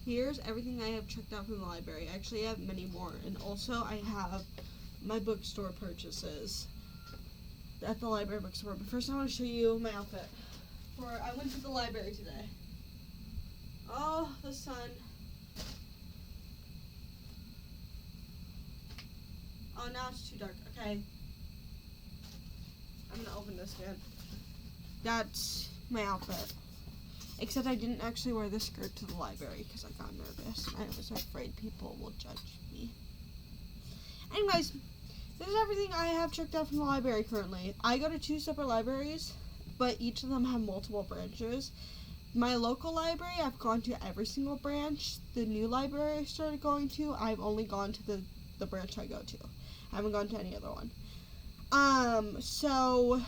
here's everything I have checked out from the library. Actually, I have many more, and also I have my bookstore purchases at the library bookstore. But first, I want to show you my outfit. I went to the library today. Oh, the sun. Oh, now it's too dark. Okay. I'm gonna open this again. That's my outfit. Except I didn't actually wear this skirt to the library because I got nervous. I was afraid people will judge me. Anyways, this is everything I have checked out from the library currently. I go to 2 separate libraries, but each of them have multiple branches. My local library, I've gone to every single branch. The new library I started going to, I've only gone to the branch I go to. I haven't gone to any other one. So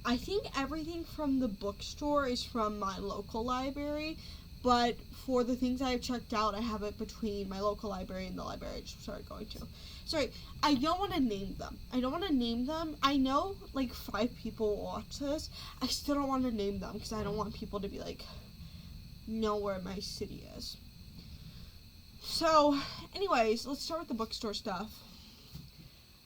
I think everything from the bookstore is from my local library, but for the things I have checked out, I have it between my local library and the library I just started going to. Sorry, I don't want to name them. I know like 5 people watch this. I still don't want to name them because I don't want people to be like, know where my city is. So, anyways, let's start with the bookstore stuff.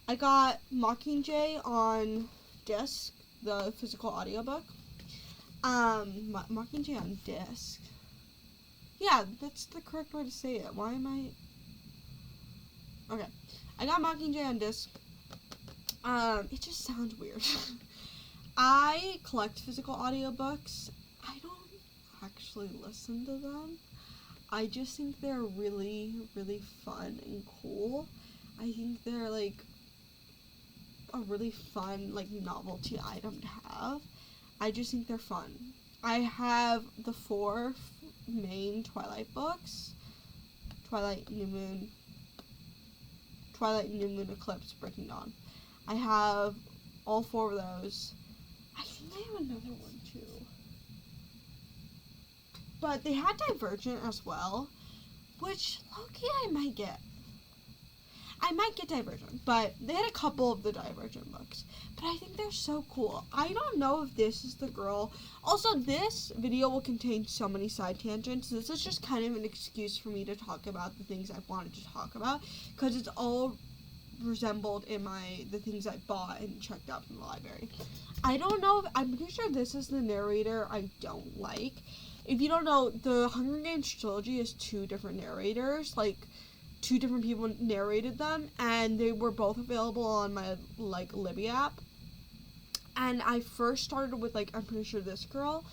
I got Mockingjay on disc, the physical audiobook. Mockingjay on disc. Yeah, that's the correct way to say it. Why am I... Okay. I got Mockingjay on disc. It just sounds weird. I collect physical audiobooks. I don't actually listen to them. I just think they're really, really fun and cool. I think they're, like, a really fun, like, novelty item to have. I just think they're fun. I have the 4 main Twilight books. Twilight, New Moon, Eclipse, Breaking Dawn. I have all 4 of those. I think I have another one, too. But they had Divergent as well, which, low-key, I might get Divergent, but they had a couple of the Divergent books. But I think they're so cool. I don't know if this is the girl. Also, this video will contain so many side tangents. This is just kind of an excuse for me to talk about the things I wanted to talk about, because it's all resembled in the things I bought and checked out from the library. I don't know I'm pretty sure this is the narrator I don't like. If you don't know, the Hunger Games trilogy is 2 different narrators, like 2 different people narrated them, and they were both available on my, like, Libby app. And I first started with, like, I'm pretty sure this girl,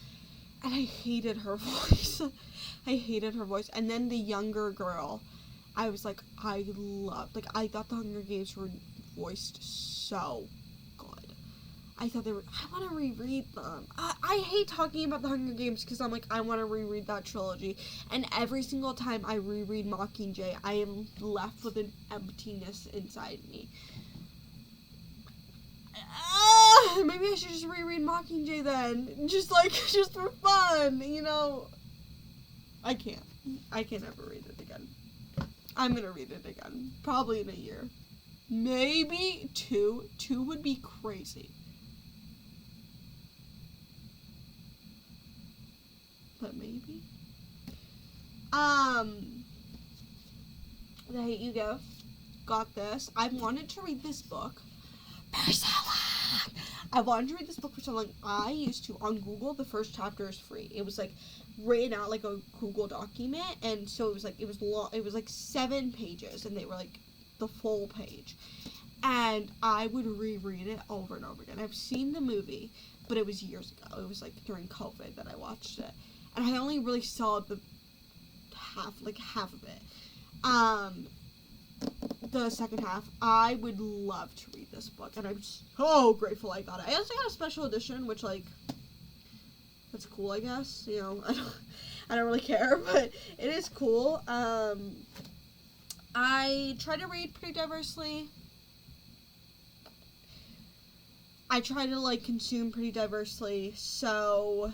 and I hated her voice. And then the younger girl, I was like, I thought the Hunger Games were voiced so good. I want to reread them. I hate talking about the Hunger Games because I'm like, I want to reread that trilogy. And every single time I reread Mockingjay, I am left with an emptiness inside me. Maybe I should just reread Mockingjay then. Just for fun, you know. I can't ever read it again. I'm going to read it again. Probably in a year. Maybe 2. 2 would be crazy. But maybe. The Hate You Give. Got this. I wanted to read this book for so long. I wanted to read this book for so long. I used to, on Google, the first chapter is free. It was, like, written out like a Google document, and so it was, like, it was long. It was, like, 7 pages, and they were, like, the full page. And I would reread it over and over again. I've seen the movie, but it was years ago. It was, like, during COVID that I watched it. And I only really saw the half of it. The second half, I would love to read this book, and I'm so grateful I got it. I also got a special edition, which, like, that's cool, I guess. You know, I don't really care, but it is cool. I try to read pretty diversely. I try to, like, consume pretty diversely, so...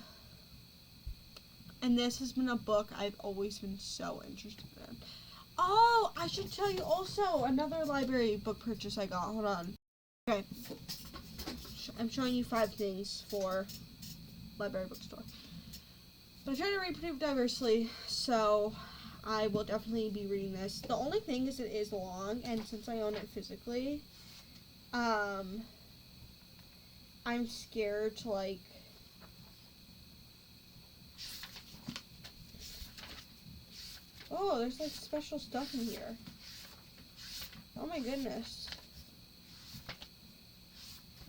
And this has been a book I've always been so interested in. Oh, I should tell you also another library book purchase I got. Hold on. Okay. I'm showing you 5 things for library bookstore. But I try to read pretty diversely, so I will definitely be reading this. The only thing is it is long, and since I own it physically, I'm scared to, like, oh, there's, like, special stuff in here. Oh my goodness.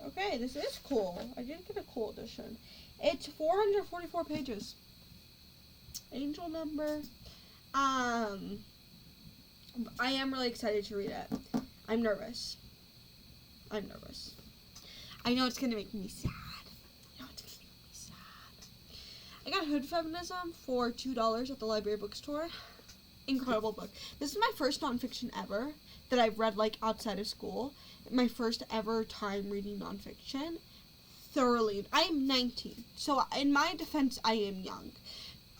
Okay, this is cool. I did get a cool edition. It's 444 pages. Angel number. I am really excited to read it. I'm nervous. I know it's gonna make me sad. I got Hood Feminism for $2 at the library bookstore. Incredible book. This is my first nonfiction ever that I've read, like, outside of school. My first ever time reading nonfiction. Thoroughly. I am 19, so in my defense, I am young.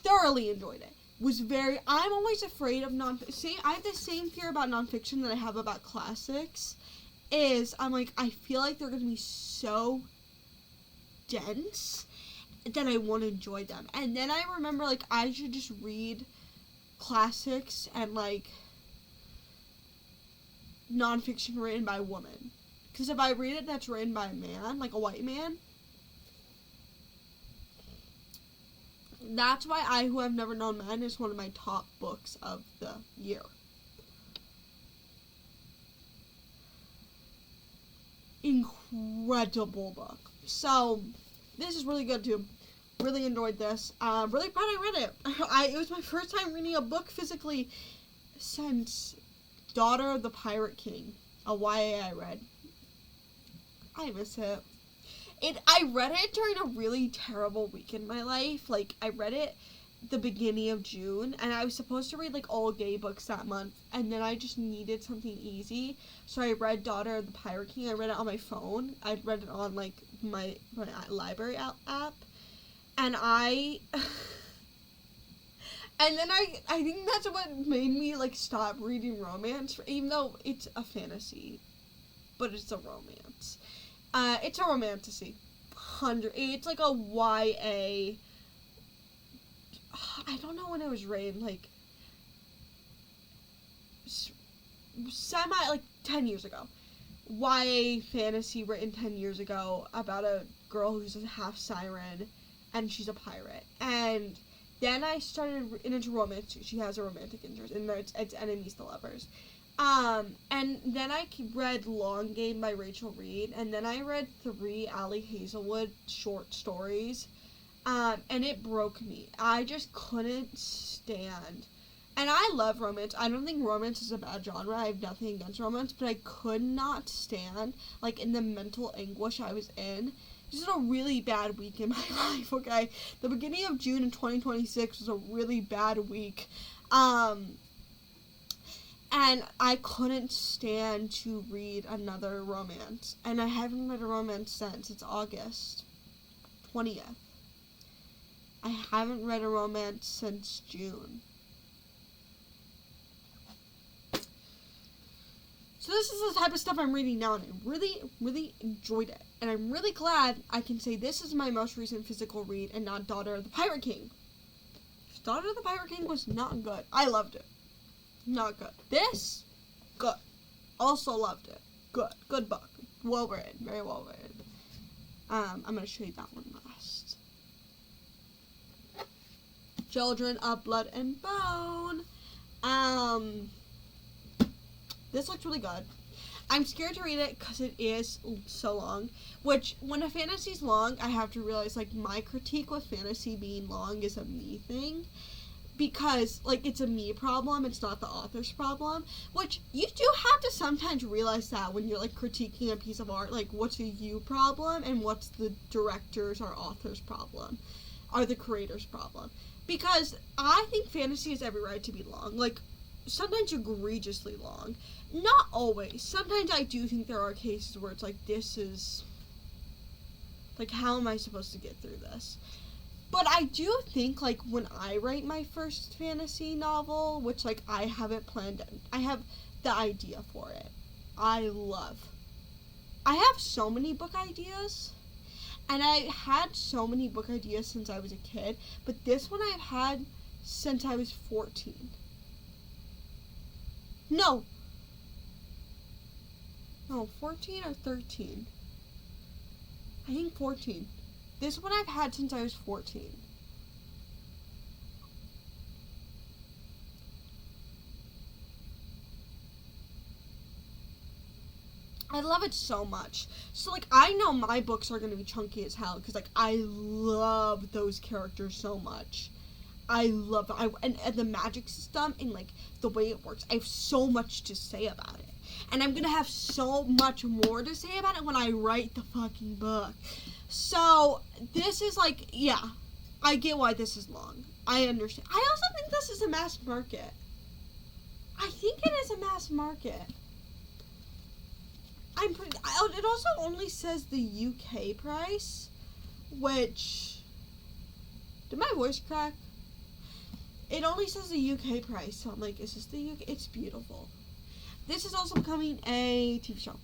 Thoroughly enjoyed it. I'm always afraid of nonfiction. I have the same fear about nonfiction that I have about classics. I'm like, I feel like they're going to be so dense that I won't enjoy them. And then I remember, like, I should just read classics and, like, nonfiction written by a woman. Because if I read it that's written by a man, like a white man, that's why I Who Have Never Known Men is one of my top books of the year. Incredible book. So, this is really good too. Really enjoyed this. Really proud I read it. It was my first time reading a book physically since Daughter of the Pirate King, a YA I read. I miss it. I read it during a really terrible week in my life. Like, I read it the beginning of June, and I was supposed to read, like, all gay books that month, and then I just needed something easy, so I read Daughter of the Pirate King. I read it on my phone. I read it on, like, my library app, and and then I think that's what made me, like, stop reading romance, even though it's a fantasy, but it's a romance. It's a romantasy. It's like a YA. I don't know when it was written, like, like 10 years ago. YA fantasy written 10 years ago about a girl who's a half siren and she's a pirate. And then I started into romance. She has a romantic interest, and it's enemies to lovers. And then I read Long Game by Rachel Reed, and then I read 3 Ali Hazelwood short stories, and it broke me. I just couldn't stand. And I love romance. I don't think romance is a bad genre. I have nothing against romance, but I could not stand, like, in the mental anguish I was in. This is a really bad week in my life, okay? The beginning of June in 2026 was a really bad week. And I couldn't stand to read another romance. And I haven't read a romance since. It's August 20th. I haven't read a romance since June. So this is the type of stuff I'm reading now, and I really, really enjoyed it. And I'm really glad I can say this is my most recent physical read and not Daughter of the Pirate King. Daughter of the Pirate King was not good. I loved it. Not good. This, good. Also loved it. Good. Good book. Well written. Very well written. I'm going to show you that one last. Children of Blood and Bone. This looks really good. I'm scared to read it because it is so long. Which, when a fantasy's long, I have to realize, like, my critique with fantasy being long is a me thing. Because, like, it's a me problem, it's not the author's problem. Which, you do have to sometimes realize that when you're, like, critiquing a piece of art. Like, what's a you problem and what's the director's or author's problem? Or the creator's problem. Because I think fantasy has every right to be long. Like, sometimes egregiously long. Not always. Sometimes I do think there are cases where it's like, this is... like, how am I supposed to get through this? But I do think, like, when I write my first fantasy novel, which, like, I haven't planned, I have the idea for it. I have so many book ideas. And I had so many book ideas since I was a kid, but this one I've had since I was 14. No, 14 or 13. I think 14. This one I've had since I was 14. I love it so much. So, like, I know my books are going to be chunky as hell because, like, I love those characters so much. I love it. And the magic system and, like, the way it works. I have so much to say about it. And I'm going to have so much more to say about it when I write the fucking book. So, this is, like, yeah. I get why this is long. I understand. I also think this is a mass market. I think it is a mass market. It also only says the UK price, which, did my voice crack? It only says the UK price, so I'm like, is this the UK? It's beautiful. This is also becoming a TV show.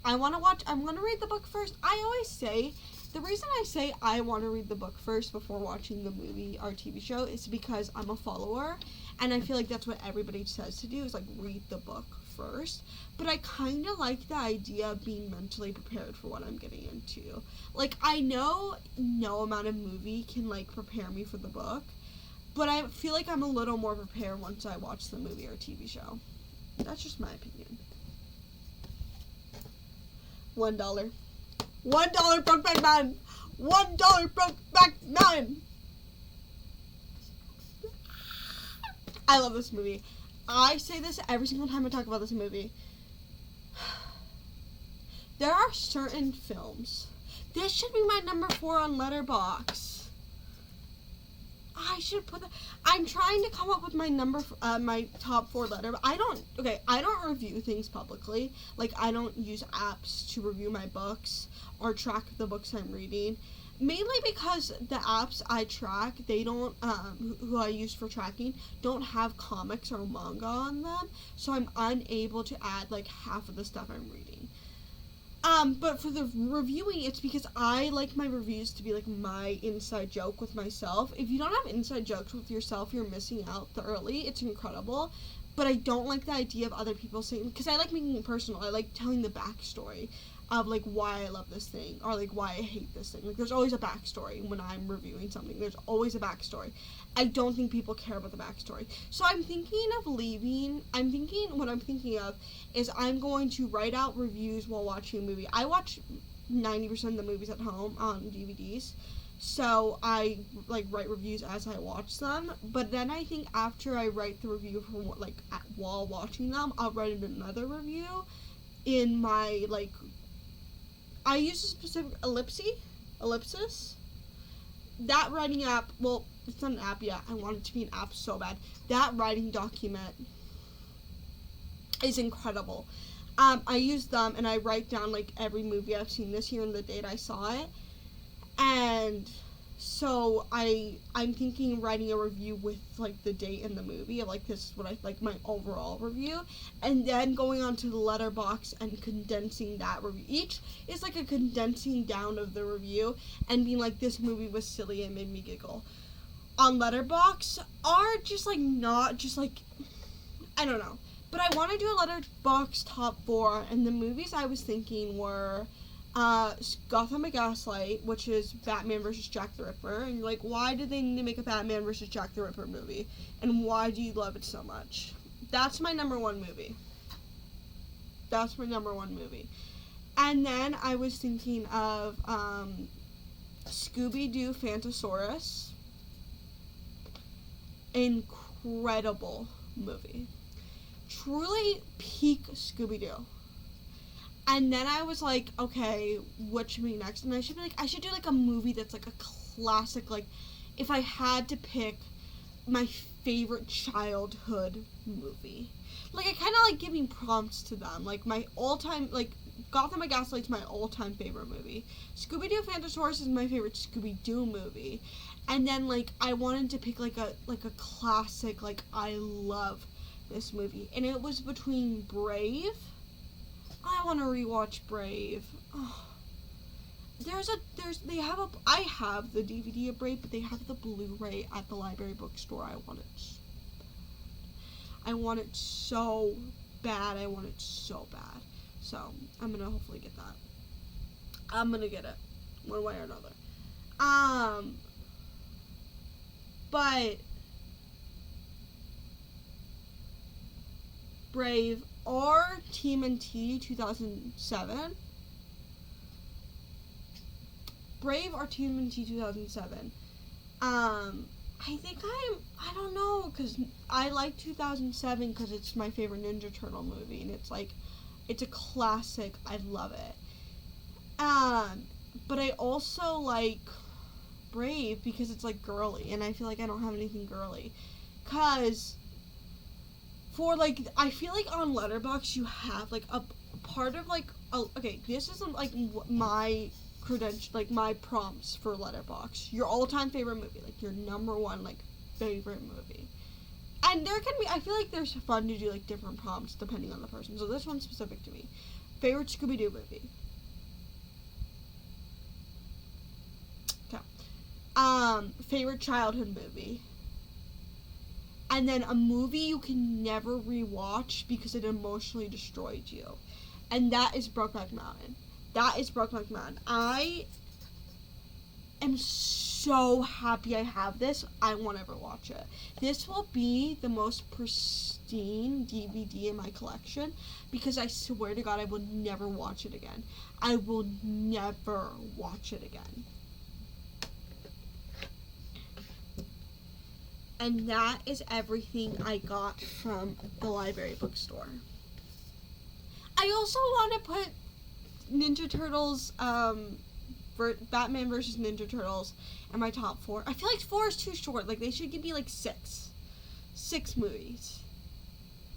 I'm gonna read the book first. I always say, the reason I say I want to read the book first before watching the movie or TV show is because I'm a follower, and I feel like that's what everybody says to do, is, like, read the book first. But I kind of like the idea of being mentally prepared for what I'm getting into. Like, I know no amount of movie can, like, prepare me for the book, but I feel like I'm a little more prepared once I watch the movie or TV show. That's just my opinion. $1. $1 Brokeback Mountain. $1 Brokeback Mountain. I love this movie. I say this every single time I talk about this movie. There are certain films. This should be my number 4 on Letterboxd. I should put that. I'm trying to come up with my my top 4 letter. I don't review things publicly. Like, I don't use apps to review my books or track the books I'm reading. Mainly because the apps I track, they don't, who I use for tracking, don't have comics or manga on them. So I'm unable to add, like, half of the stuff I'm reading. But for the reviewing, it's because I like my reviews to be, like, my inside joke with myself. If you don't have inside jokes with yourself, you're missing out thoroughly. It's incredible. But I don't like the idea of other people saying, because I like making it personal. I like telling the backstory of, like, why I love this thing, or, like, why I hate this thing. Like, there's always a backstory when I'm reviewing something. There's always a backstory. I don't think people care about the backstory. So what I'm thinking of is I'm going to write out reviews while watching a movie. I watch 90% of the movies at home on DVDs. So I, like, write reviews as I watch them. But then I think after I write the review while watching them, I'll write another review in my, like, I use a specific Ellipsis. That writing app, well, it's not an app yet. I want it to be an app so bad. That writing document is incredible. I use them and I write down, like, every movie I've seen this year and the date I saw it. And so I'm thinking writing a review with, like, the date and the movie of, like, this is what I like, my overall review, and then going on to the Letterboxd and condensing that review. Each is like a condensing down of the review and being like, this movie was silly and made me giggle. On Letterboxd are just, like, not just, like, I don't know, but I want to do a Letterboxd top 4, and the movies I was thinking were Gotham by Gaslight, which is Batman vs. Jack the Ripper, and you're like, why did they need to make a Batman vs. Jack the Ripper movie, and why do you love it so much? That's my number 1 movie. And then I was thinking of Scooby-Doo Phantosaurus. Incredible movie. Truly peak Scooby-Doo. And then I was like, okay, what should be next? And I should do, like, a movie that's, like, a classic, like, if I had to pick my favorite childhood movie. Like, I kind of like giving prompts to them. Like, my all-time, like, Gotham by Gaslight's my all-time favorite movie. Scooby-Doo Phantosaurus is my favorite Scooby-Doo movie. And then, like, I wanted to pick, like a classic, like, I love this movie. And it was between Brave. I want to rewatch Brave. Oh. I have the DVD of Brave, but they have the Blu-ray at the library bookstore. I want it so bad. I want it so bad. So I'm gonna hopefully get that. I'm gonna get it one way or another. But Brave or TMNT 2007. Brave or TMNT 2007. I think I don't know, because I like 2007 because it's my favorite Ninja Turtle movie, and it's a classic. I love it. But I also like Brave because it's like girly, and I feel like I don't have anything girly. Cause I feel like on Letterboxd you have like a part of like okay, this isn't like my credential, like my prompts for Letterboxd. Your all-time favorite movie, like your number one like favorite movie. And there can be, I feel like there's fun to do like different prompts depending on the person. So this one's specific to me. Favorite Scooby-Doo movie. Okay. Favorite childhood movie. And then a movie you can never rewatch because it emotionally destroyed you. And that is Brokeback Mountain. I am so happy I have this. I won't ever watch it. This will be the most pristine DVD in my collection because I swear to God I will never watch it again. I will never watch it again. And that is everything I got from the library bookstore. I also want to put Ninja Turtles, Batman vs. Ninja Turtles in my top 4. I feel like 4 is too short. Like, they should give me, like, 6. 6 movies.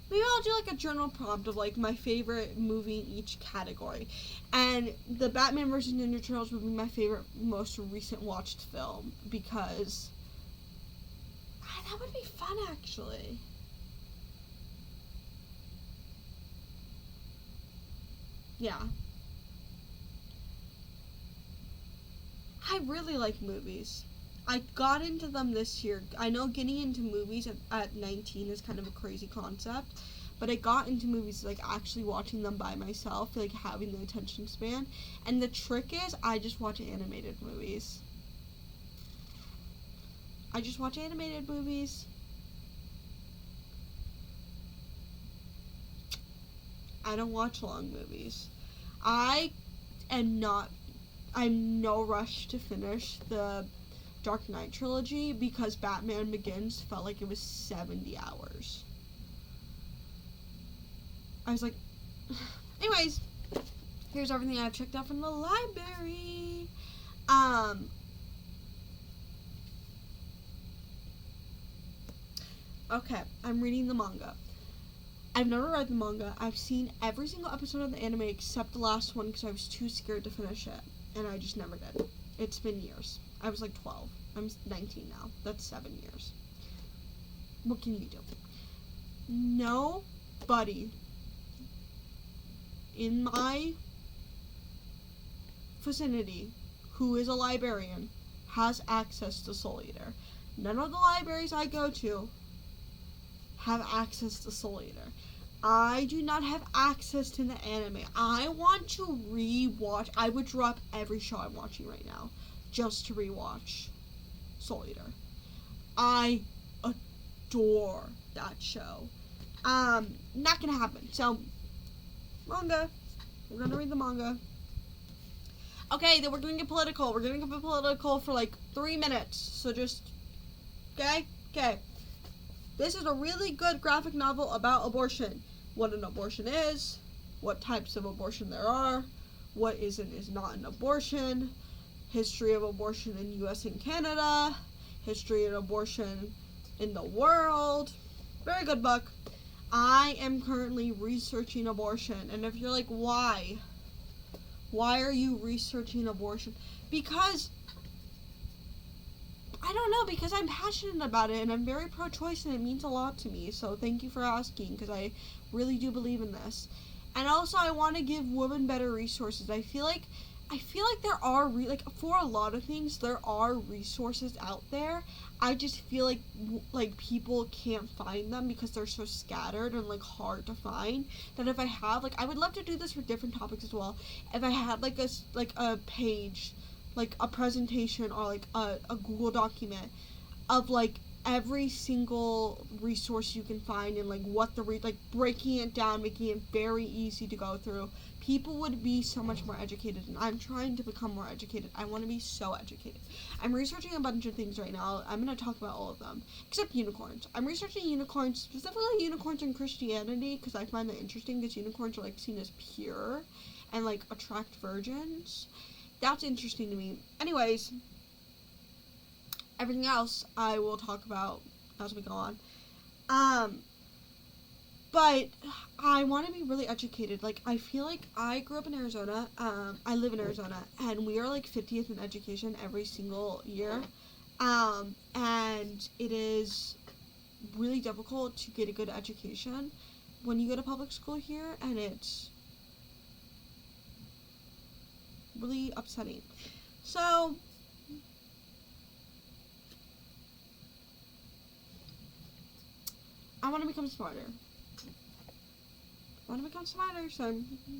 Maybe I'll do, like, a journal prompt of, like, my favorite movie in each category. And the Batman vs. Ninja Turtles would be my favorite, most recent watched film because that would be fun, actually. Yeah. I really like movies. I got into them this year. I know getting into movies at 19 is kind of a crazy concept, but I got into movies like actually watching them by myself, like having the attention span. And the trick is I just watch animated movies. I don't watch long movies. I'm no rush to finish the Dark Knight trilogy because Batman Begins felt like it was 70 hours. I was like, anyways, here's everything I've checked out from the library. Okay, I'm reading the manga. I've never read the manga. I've seen every single episode of the anime except the last one because I was too scared to finish it. And I just never did. It's been years. I was like 12. I'm 19 now. That's 7 years. What can you do? Nobody in my vicinity who is a librarian has access to Soul Eater. None of the libraries I go to have access to Soul Eater. I do not have access to the anime. I want to rewatch. I would drop every show I'm watching right now just to rewatch Soul Eater. I adore that show. Not gonna happen. So, manga. We're gonna read the manga. Okay, then we're gonna get political. We're gonna get political for like 3 minutes. So just, okay? Okay. This is a really good graphic novel about abortion. What an abortion is, what types of abortion there are, what is and is not an abortion, history of abortion in US and Canada, history of abortion in the world. Very good book. I am currently researching abortion, and if you're like, why? Why are you researching abortion? Because I don't know, because I'm passionate about it and I'm very pro-choice and it means a lot to me. So thank you for asking, because I really do believe in this. And also I want to give women better resources. I feel like I feel like there are for a lot of things there are resources out there. I just feel like people can't find them because they're so scattered and like hard to find. That if I have I would love to do this for different topics as well. If I had a page, like a presentation or like a Google document of like every single resource you can find and like what breaking it down, making it very easy to go through, people would be so much more educated. And I'm trying to become more educated. I want to be so educated. I'm researching a bunch of things right now. I'm going to talk about all of them except unicorns. I'm researching unicorns, specifically unicorns in Christianity, because I find that interesting because unicorns are like seen as pure and like attract virgins. That's interesting to me. Anyways, everything else I will talk about as we go on. But I want to be really educated. Like, I feel like I grew up in Arizona. I live in Arizona, and we are like 50th in education every single year. And it is really difficult to get a good education when you go to public school here, and it's really upsetting. So I want to become smarter. So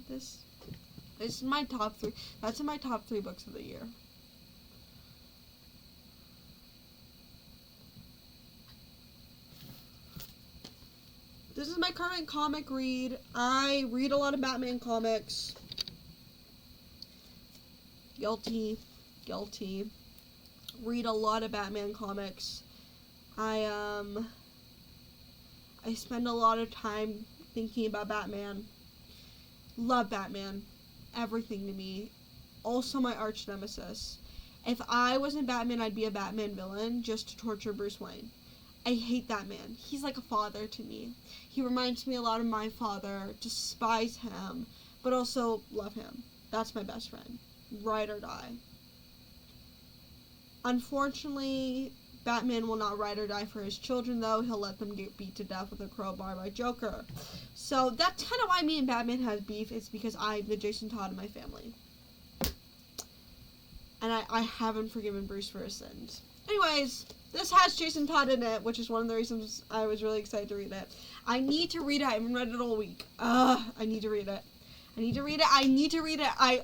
this is my top 3. That's in my top 3 books of the year. This is my current comic read. I read a lot of Batman comics. Guilty. Read a lot of Batman comics. I spend a lot of time thinking about Batman. Love Batman. Everything to me. Also my arch nemesis. If I wasn't Batman, I'd be a Batman villain just to torture Bruce Wayne. I hate that man. He's like a father to me. He reminds me a lot of my father. Despise him, but also love him. That's my best friend. Ride or die. Unfortunately, Batman will not ride or die for his children, though. He'll let them get beat to death with a crowbar by Joker. So that's kind of why me and Batman have beef. It's because I'm the Jason Todd of my family. And I haven't forgiven Bruce for his sins. Anyways, this has Jason Todd in it, which is one of the reasons I was really excited to read it. I need to read it. I haven't read it all week. I need to read it. I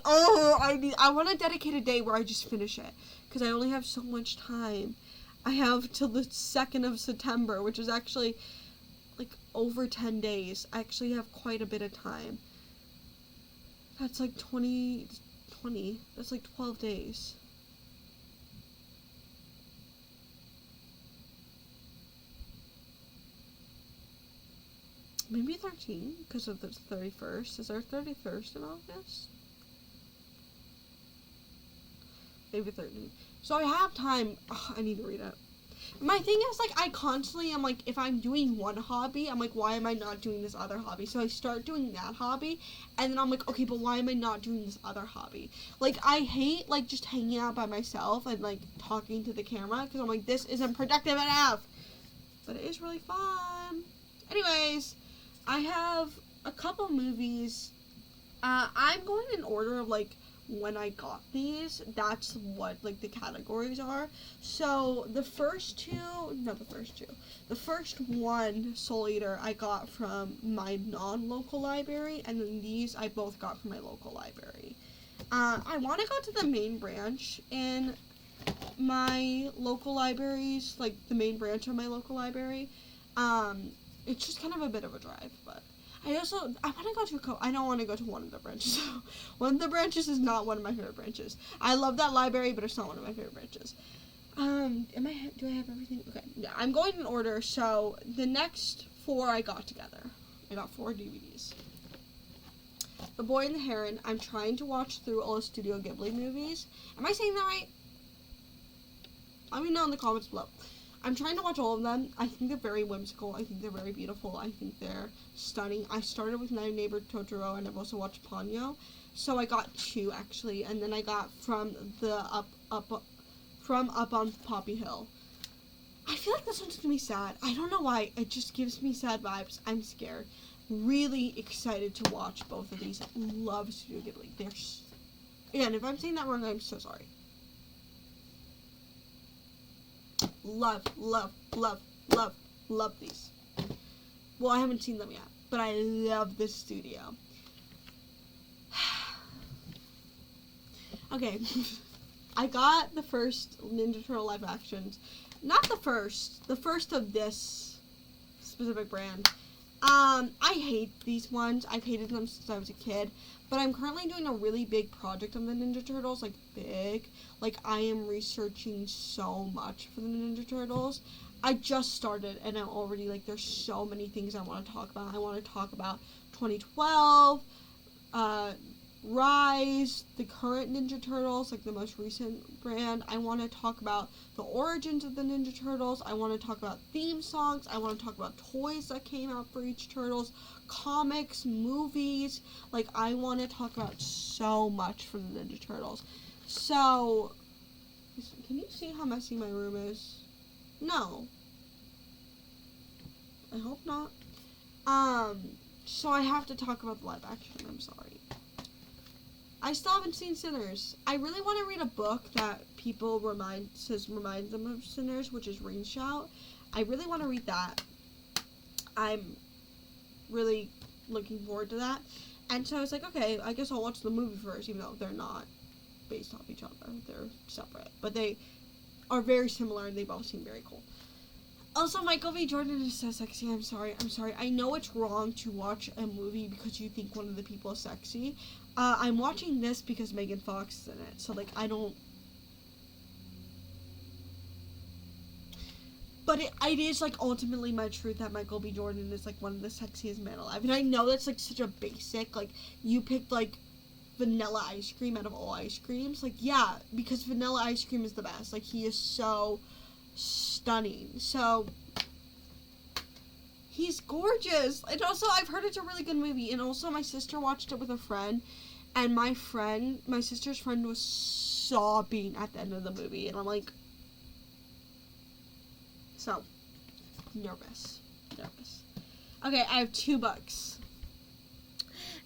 want to dedicate a day where I just finish it. Because I only have so much time. I have till the 2nd of September, which is actually like over 10 days. I actually have quite a bit of time. That's like 20, that's like 12 days. Maybe 13, because of the 31st. Is there a 31st in August? Maybe 13. So I have time. Ugh, I need to read it. My thing is, like, I constantly am like, if I'm doing one hobby, I'm like, why am I not doing this other hobby? So I start doing that hobby, and then I'm like, okay, but why am I not doing this other hobby? Like, I hate, like, just hanging out by myself and, like, talking to the camera, because I'm like, this isn't productive enough. But it is really fun. Anyways, I have a couple movies. I'm going in order of, like, when I got these. That's what, like, the categories are. So, the first one, Soul Eater, I got from my non-local library, and then these I both got from my local library. I want to go to the main branch in my local libraries, like, the main branch of my local library. It's just kind of a bit of a drive, but I want to go to I don't want to go to one of the branches. One of the branches is not one of my favorite branches. I love that library, but it's not one of my favorite branches. Do I have everything? Okay, yeah, I'm going in order, so the next 4 I got together. I got 4 DVDs. The Boy and the Heron. I'm trying to watch through all the Studio Ghibli movies. Am I saying that right? Let me know in the comments below. I'm trying to watch all of them. I think they're very whimsical. I think they're very beautiful. I think they're stunning. I started with My Neighbor Totoro, and I've also watched Ponyo. So I got 2, actually. And then I got from Up on Poppy Hill. I feel like this one's going to be sad. I don't know why. It just gives me sad vibes. I'm scared. Really excited to watch both of these. Love Studio Ghibli. Again, if I'm saying that wrong, I'm so sorry. Love, love, love, love, love these. Well, I haven't seen them yet, but I love this studio. Okay, I got the first Ninja Turtle live actions. Not the first of this specific brand. I hate these ones. I've hated them since I was a kid. But I'm currently doing a really big project on the Ninja Turtles. Like, big. Like, I am researching so much for the Ninja Turtles. I just started, and I'm already, like, there's so many things I want to talk about. I want to talk about 2012, Rise, the current Ninja Turtles, like the most recent brand. I want to talk about the origins of the Ninja Turtles. I want to talk about theme songs. I want to talk about toys that came out for each Turtles, comics, movies. Like, I want to talk about so much for the Ninja Turtles. So, can you see how messy my room is? No. I hope not. So I have to talk about the live action. I'm sorry. I still haven't seen Sinners. I really want to read a book that people reminds them of Sinners, which is Ring Shout. I really want to read that. I'm really looking forward to that. And so I was like, okay, I guess I'll watch the movie first, even though they're not based off each other. They're separate. But they are very similar, and they both seem very cool. Also, Michael B. Jordan is so sexy. I'm sorry. I know it's wrong to watch a movie because you think one of the people is sexy. I'm watching this because Megan Fox is in it. So, like, I don't... But it is, like, ultimately my truth that Michael B. Jordan is, like, one of the sexiest men alive. And I know that's, like, such a basic, like, you picked, like, vanilla ice cream out of all ice creams. Like, yeah, because vanilla ice cream is the best. Like, he is so stunning. So, he's gorgeous. And also, I've heard it's a really good movie. And also, my sister watched it with a friend. And my sister's friend was sobbing at the end of the movie. And I'm like, so, nervous. Okay, I have 2 books.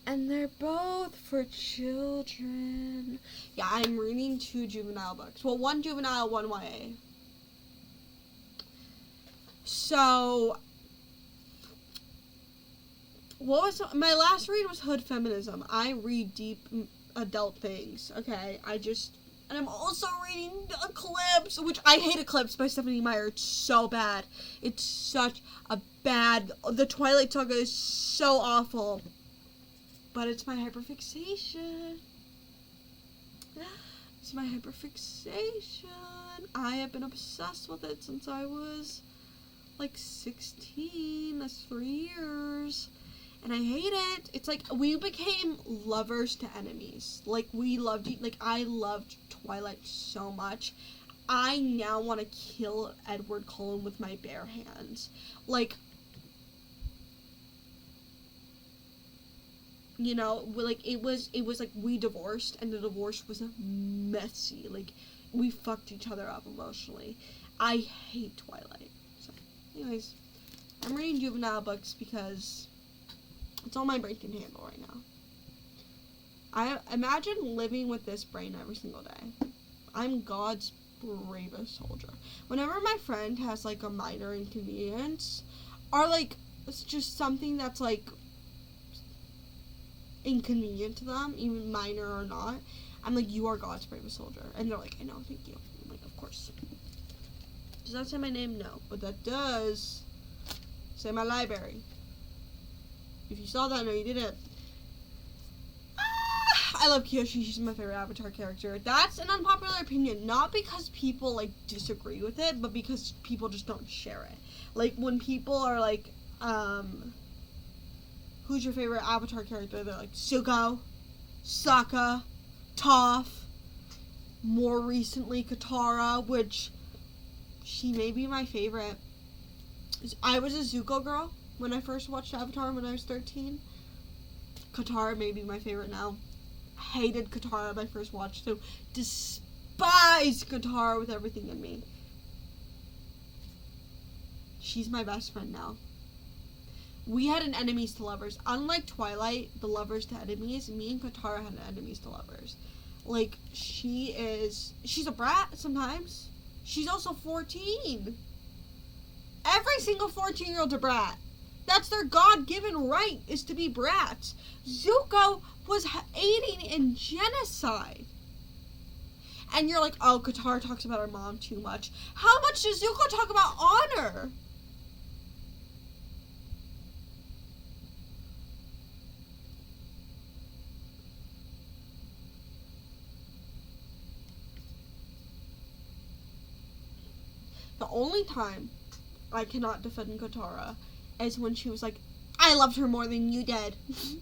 And they're both for children. Yeah, I'm reading 2 juvenile books. Well, 1 juvenile, 1 YA. So, my last read was Hood Feminism. I read deep adult things, okay? And I'm also reading Eclipse, which I hate Eclipse by Stephanie Meyer. It's so bad. It's such a the Twilight Saga is so awful. But it's my hyperfixation. It's my hyperfixation. I have been obsessed with it since I was, like, 16. That's 3 years. And I hate it. It's like, we became lovers to enemies. Like, I loved Twilight so much. I now want to kill Edward Cullen with my bare hands. Like, you know, like, it was like, we divorced, and the divorce was messy. Like, we fucked each other up emotionally. I hate Twilight. So, anyways, I'm reading juvenile books because it's all my brain can handle right now. I imagine living with this brain every single day. I'm God's bravest soldier. Whenever my friend has, like, a minor inconvenience, or, like, it's just something that's, like, inconvenient to them, even minor or not, I'm like, you are God's bravest soldier. And they're like, I know, thank you. I'm like, of course. Does that say my name? No. But that does say my library. If you saw that, no, you didn't. I love Kyoshi. She's my favorite Avatar character. That's an unpopular opinion. Not because people, like, disagree with it, but because people just don't share it. Like, when people are like, who's your favorite Avatar character? They're like, Zuko, Sokka, Toph, more recently Katara, which she may be my favorite. I was a Zuko girl when I first watched Avatar when I was 13. Katara may be my favorite now. Hated Katara when I first watched, so despise Katara with everything in me. She's my best friend now. We had an enemies to lovers. Unlike Twilight, the lovers to enemies, me and Katara had enemies to lovers. Like, she's a brat sometimes. She's also 14. Every single 14-year-old's a brat. That's their God-given right, is to be brats. Zuko was aiding in genocide. And you're like, oh, Katara talks about her mom too much. How much does Zuko talk about honor? The only time I cannot defend Katara is when she was like, I loved her more than you did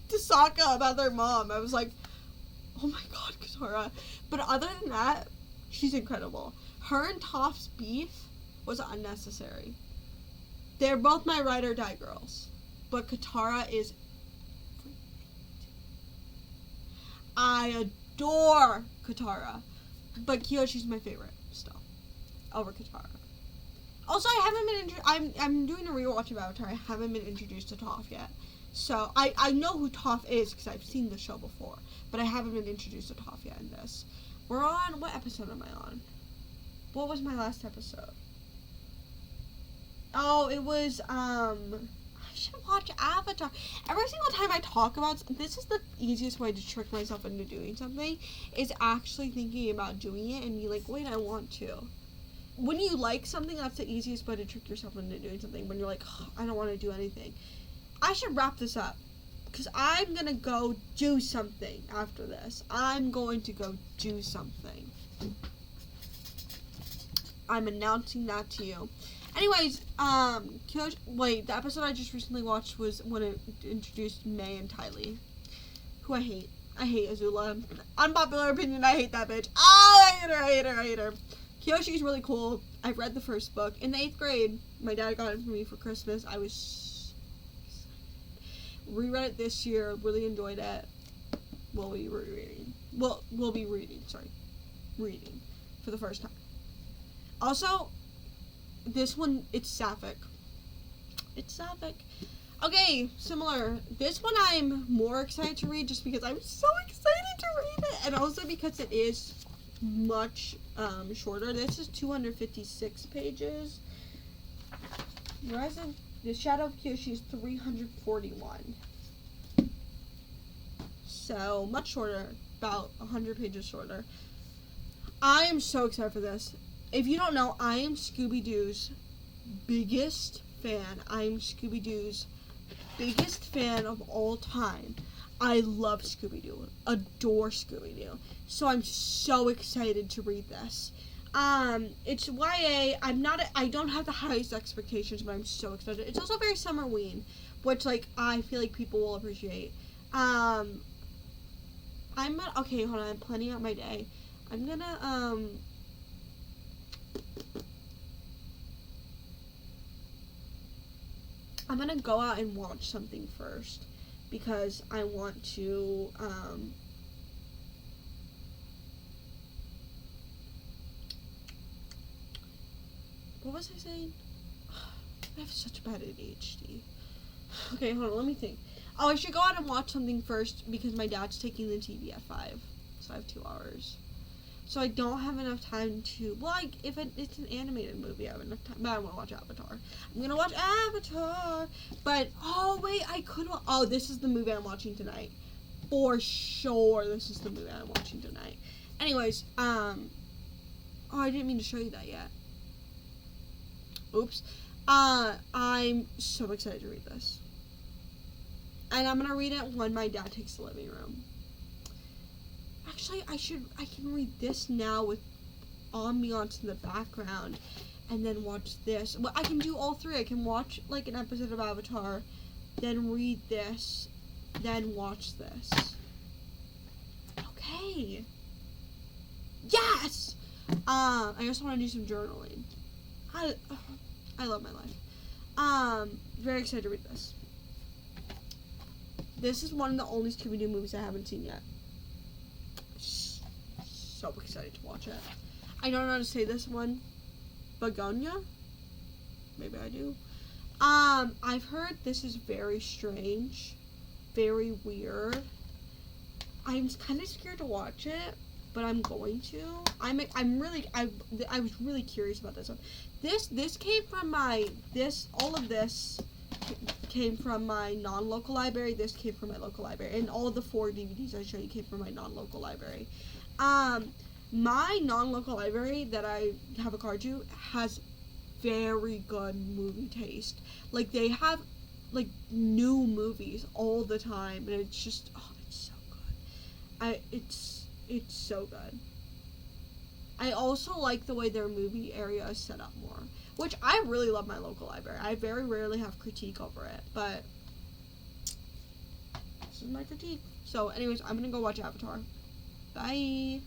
to Sokka about their mom. I was like, oh my god, Katara. But other than that, she's incredible. Her and Toph's beef was unnecessary. They're both my ride or die girls. But Katara is... I adore Katara. But Kyoshi's my favorite still. Over Katara. Also, I haven't been I'm doing a rewatch of Avatar. I haven't been introduced to Toph yet. So, I know who Toph is because I've seen the show before. But I haven't been introduced to Toph yet in this. We're on... What episode am I on? What was my last episode? Oh, it was, I should watch Avatar. Every single time I talk about... This is the easiest way to trick myself into doing something. Is actually thinking about doing it and be like, wait, I want to. When you like something, that's the easiest way to trick yourself into doing something. When you're like, oh, I don't want to do anything. I should wrap this up. Because I'm going to go do something after this. I'm going to go do something. I'm announcing that to you. Anyways, the episode I just recently watched was when it introduced May and Tylee. Who I hate. I hate Azula. Unpopular opinion, I hate that bitch. Oh, I hate her. Kyoshi's really cool. I've read the first book. In the 8th grade, my dad got it for me for Christmas. I was so excited. Reread it this year. Really enjoyed it. We'll be reading. Reading for the first time. Also, this one, it's Sapphic. Okay, similar. This one I'm more excited to read just because I'm so excited to read it. And also because it is much shorter. This is 256 pages. The Shadow of Kyoshi is 341. So, much shorter. About 100 pages shorter. I am so excited for this. If you don't know, I am Scooby-Doo's biggest fan. I'm Scooby-Doo's biggest fan of all time. I love Scooby-Doo. Adore Scooby-Doo. So I'm so excited to read this. It's YA. I don't have the highest expectations, but I'm so excited. It's also very summer-ween, which, like, I feel like people will appreciate. Okay, hold on. I'm planning out my day. I'm gonna, I'm gonna go out and watch something first because I want to, what was I saying? I have such bad ADHD. Okay, hold on, let me think. Oh, I should go out and watch something first because my dad's taking the TV at 5, so I have 2 hours. So I don't have enough time to, if it's an animated movie, I have enough time, but I want to watch Avatar. I'm gonna watch Avatar, but, this is the movie I'm watching tonight. For sure, this is the movie I'm watching tonight. Anyways, I didn't mean to show you that yet. Oops. I'm so excited to read this. And I'm gonna read it when my dad takes the living room. Actually, I can read this now with ambiance in the background and then watch this. Well, I can do all 3. I can watch, like, an episode of Avatar, then read this, then watch this. Okay. Yes! I also want to do some journaling. I love my life. Very excited to read this. This is one of the only Scooby-Doo movies I haven't seen yet. So excited to watch it. I don't know how to say this one. Begonia? Maybe I do. I've heard this is very strange. Very weird. I'm kind of scared to watch it but I'm going to. I was really curious about this one. This came from all of this came from my non-local library. This came from my local library, and all of the 4 DVDs I showed you came from my non-local library. My non-local library that I have a card to has very good movie taste. Like, they have like new movies all the time, and it's just it's so good. It's so good. I also like the way their movie area is set up more, which I really love my local library. I very rarely have critique over it, but this is my critique. So anyways, I'm gonna go watch Avatar. Bye.